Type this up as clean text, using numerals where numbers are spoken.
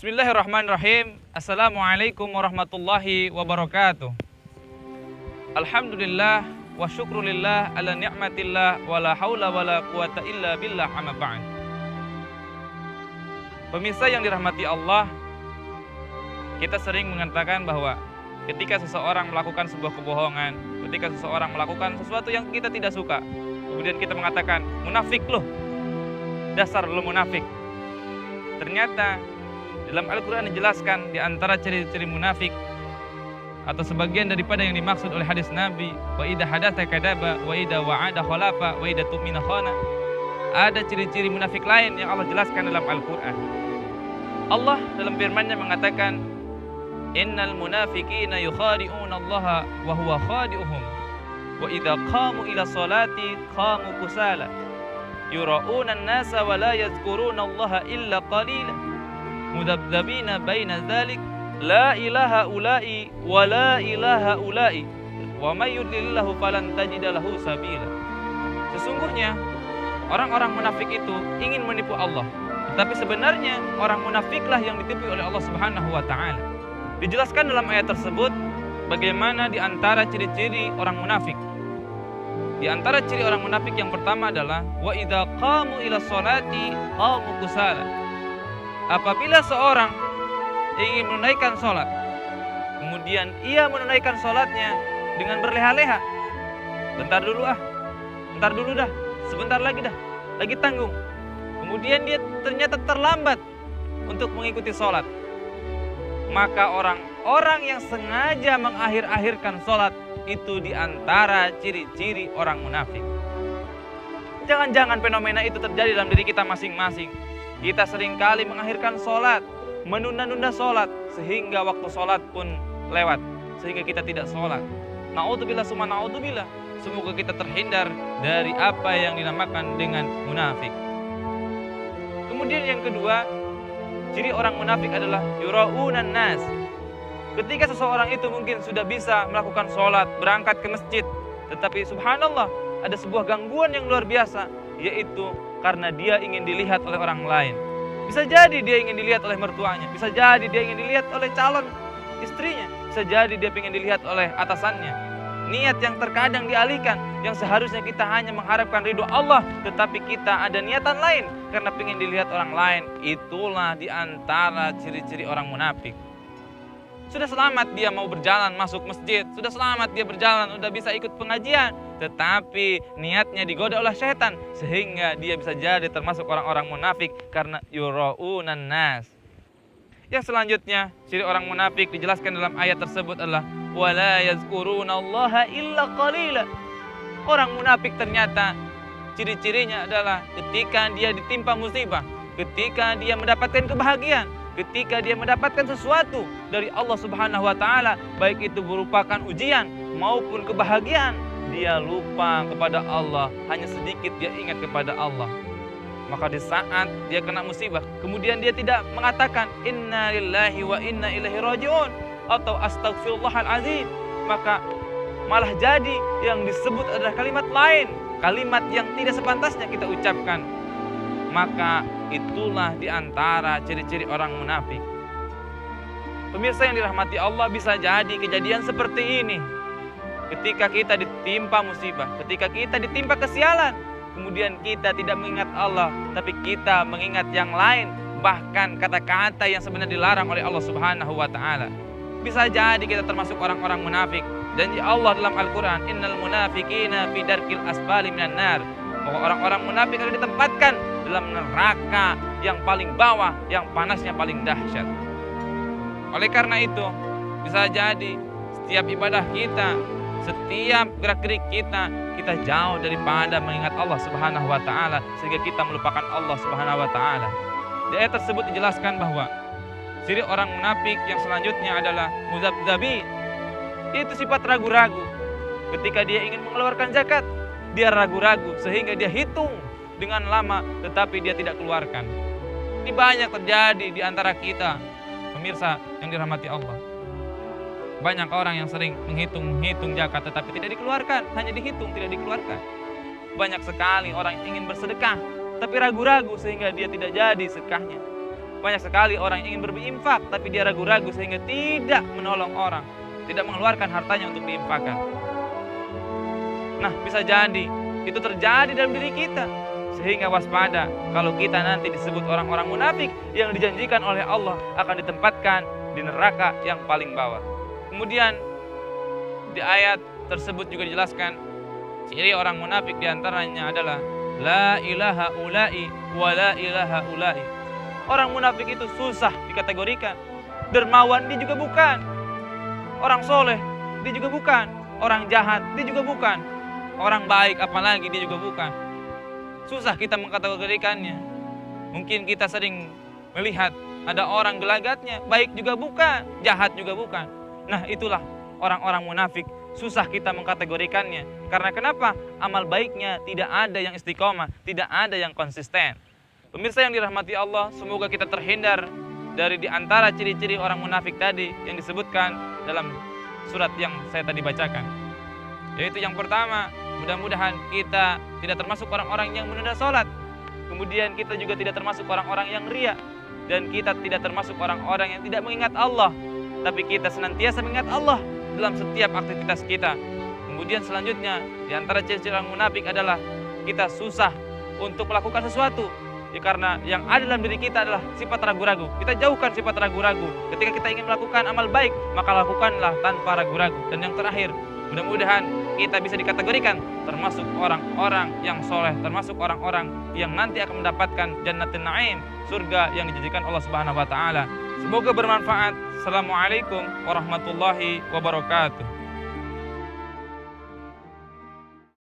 Bismillahirrahmanirrahim. Assalamualaikum warahmatullahi wabarakatuh. Alhamdulillah wa syukrulillah ala ni'matillah wa la hawla wa la quwata illa billah amma ba'd. Pemirsa yang dirahmati Allah, kita sering mengatakan bahwa ketika seseorang melakukan sebuah kebohongan, ketika seseorang melakukan sesuatu yang kita tidak suka, kemudian kita mengatakan, munafik loh, dasar lo munafik. Ternyata dalam Al-Quran dijelaskan di antara ciri-ciri munafik atau sebagian daripada yang dimaksud oleh hadis Nabi, wa idza hadatsa kadzaba wa idza wa'ada khalafa wa idza tu'mina khana. Ada ciri-ciri munafik lain yang Allah jelaskan dalam Al-Quran. Allah dalam firman-Nya mengatakan, innal munafiqina yukhadi'una Allah wa huwa khadi'uhum wa idza qamu ila sholati qamu kusala yura'una an-nasa wa la yadhkuruna Allah illa qalila mudabdabina baina dzalik la ilaha ula'i wa la ilaha ula'i wa may yudlilillahu falan tajida lahu sabila. Sesungguhnya orang-orang munafik itu ingin menipu Allah, tetapi sebenarnya orang munafiklah yang ditipu oleh Allah Subhanahu wa taala. Dijelaskan dalam ayat tersebut bagaimana di antara ciri-ciri orang munafik. Di antara ciri orang munafik yang pertama adalah wa idza qamu ila sholati qamu kusala. Apabila seorang ingin menunaikan sholat, kemudian ia menunaikan sholatnya dengan berleha-leha, bentar dulu dah, sebentar lagi dah, lagi tanggung. Kemudian dia ternyata terlambat untuk mengikuti sholat. Maka orang-orang yang sengaja mengakhir-akhirkan sholat itu diantara ciri-ciri orang munafik. Jangan-jangan fenomena itu terjadi dalam diri kita masing-masing. Kita seringkali mengakhirkan sholat, menunda-nunda sholat, sehingga waktu sholat pun lewat, sehingga kita tidak sholat. Na'udzubillah summa na'udzubillah. Semoga kita terhindar dari apa yang dinamakan dengan munafik. Kemudian yang kedua, ciri orang munafik adalah yura'unan nas. Ketika seseorang itu mungkin sudah bisa melakukan sholat, berangkat ke masjid, tetapi subhanallah ada sebuah gangguan yang luar biasa, yaitu karena dia ingin dilihat oleh orang lain. Bisa jadi dia ingin dilihat oleh mertuanya, bisa jadi dia ingin dilihat oleh calon istrinya, bisa jadi dia ingin dilihat oleh atasannya. Niat yang terkadang dialihkan, yang seharusnya kita hanya mengharapkan ridho Allah, tetapi kita ada niatan lain karena ingin dilihat orang lain. Itulah di antara ciri-ciri orang munafik. Sudah selamat dia mau berjalan masuk masjid, sudah selamat dia berjalan, sudah bisa ikut pengajian, tetapi niatnya digoda oleh setan sehingga dia bisa jadi termasuk orang-orang munafik karena yura'unan nas. Yang selanjutnya, ciri orang munafik dijelaskan dalam ayat tersebut adalah wala yazkurunallaha illa qalila. Orang munafik ternyata ciri-cirinya adalah ketika dia ditimpa musibah, ketika dia mendapatkan kebahagiaan, ketika dia mendapatkan sesuatu dari Allah Subhanahu wa taala, baik itu merupakan ujian maupun kebahagiaan, dia lupa kepada Allah, hanya sedikit dia ingat kepada Allah. Maka di saat dia kena musibah, kemudian dia tidak mengatakan inna lillahi wa inna ilaihi rajiun atau astagfirullahalazim, maka malah jadi yang disebut adalah kalimat lain, kalimat yang tidak sepantasnya kita ucapkan. Maka itulah di antara ciri-ciri orang munafik. Pemirsa yang dirahmati Allah, bisa jadi kejadian seperti ini. Ketika kita ditimpa musibah, ketika kita ditimpa kesialan, kemudian kita tidak mengingat Allah, tapi kita mengingat yang lain, bahkan kata-kata yang sebenarnya dilarang oleh Allah Subhanahu wa taala. Bisa jadi kita termasuk orang-orang munafik. Janji Allah dalam Al-Quran, innal munafiqina fi darkil asfali minan nar. Bahwa orang-orang munafik akan ditempatkan dalam neraka yang paling bawah, yang panasnya paling dahsyat. Oleh karena itu, bisa jadi setiap ibadah kita, setiap gerak-gerik kita jauh daripada mengingat Allah Subhanahu wa taala sehingga kita melupakan Allah Subhanahu wa taala. Di ayat tersebut dijelaskan bahwa ciri orang munafik yang selanjutnya adalah muzabzabi. Itu sifat ragu-ragu. Ketika dia ingin mengeluarkan zakat, dia ragu-ragu sehingga dia hitung dengan lama tetapi dia tidak keluarkan. Ini banyak terjadi di antara kita, pemirsa yang dirahmati Allah. Banyak orang yang sering menghitung zakat tetapi tidak dikeluarkan, hanya dihitung tidak dikeluarkan. Banyak sekali orang yang ingin bersedekah tapi ragu-ragu sehingga dia tidak jadi sedekahnya. Banyak sekali orang yang ingin berinfak, tapi dia ragu-ragu sehingga tidak menolong orang, tidak mengeluarkan hartanya untuk diinfakkan. Nah, bisa jadi itu terjadi dalam diri kita. Sehingga waspada kalau kita nanti disebut orang-orang munafik yang dijanjikan oleh Allah akan ditempatkan di neraka yang paling bawah. Kemudian di ayat tersebut juga dijelaskan ciri orang munafik diantaranya adalah la ilaha ulai wa la ilaha ulai. Orang munafik itu susah dikategorikan. Dermawan dia juga bukan. Orang soleh dia juga bukan. Orang jahat dia juga bukan. Orang baik apalagi dia juga bukan. Susah kita mengkategorikannya. Mungkin kita sering melihat ada orang gelagatnya, baik juga bukan, jahat juga bukan. Nah, itulah orang-orang munafik. Susah kita mengkategorikannya. Karena kenapa? Amal baiknya tidak ada yang istiqomah, tidak ada yang konsisten. Pemirsa yang dirahmati Allah, semoga kita terhindar dari di antara ciri-ciri orang munafik tadi yang disebutkan dalam surat yang saya tadi bacakan. Yaitu yang pertama, mudah-mudahan kita tidak termasuk orang-orang yang menunda sholat. Kemudian kita juga tidak termasuk orang-orang yang riya. Dan kita tidak termasuk orang-orang yang tidak mengingat Allah. Tapi kita senantiasa mengingat Allah dalam setiap aktivitas kita. Kemudian selanjutnya, di antara ciri-ciri orang munafik adalah kita susah untuk melakukan sesuatu. Ya, karena yang ada dalam diri kita adalah sifat ragu-ragu. Kita jauhkan sifat ragu-ragu. Ketika kita ingin melakukan amal baik, maka lakukanlah tanpa ragu-ragu. Dan yang terakhir, mudah-mudahan kita bisa dikategorikan termasuk orang-orang yang soleh, termasuk orang-orang yang nanti akan mendapatkan jannatin na'im, surga yang dijanjikan Allah Subhanahu wa taala. Semoga bermanfaat. Assalamualaikum warahmatullahi wabarakatuh.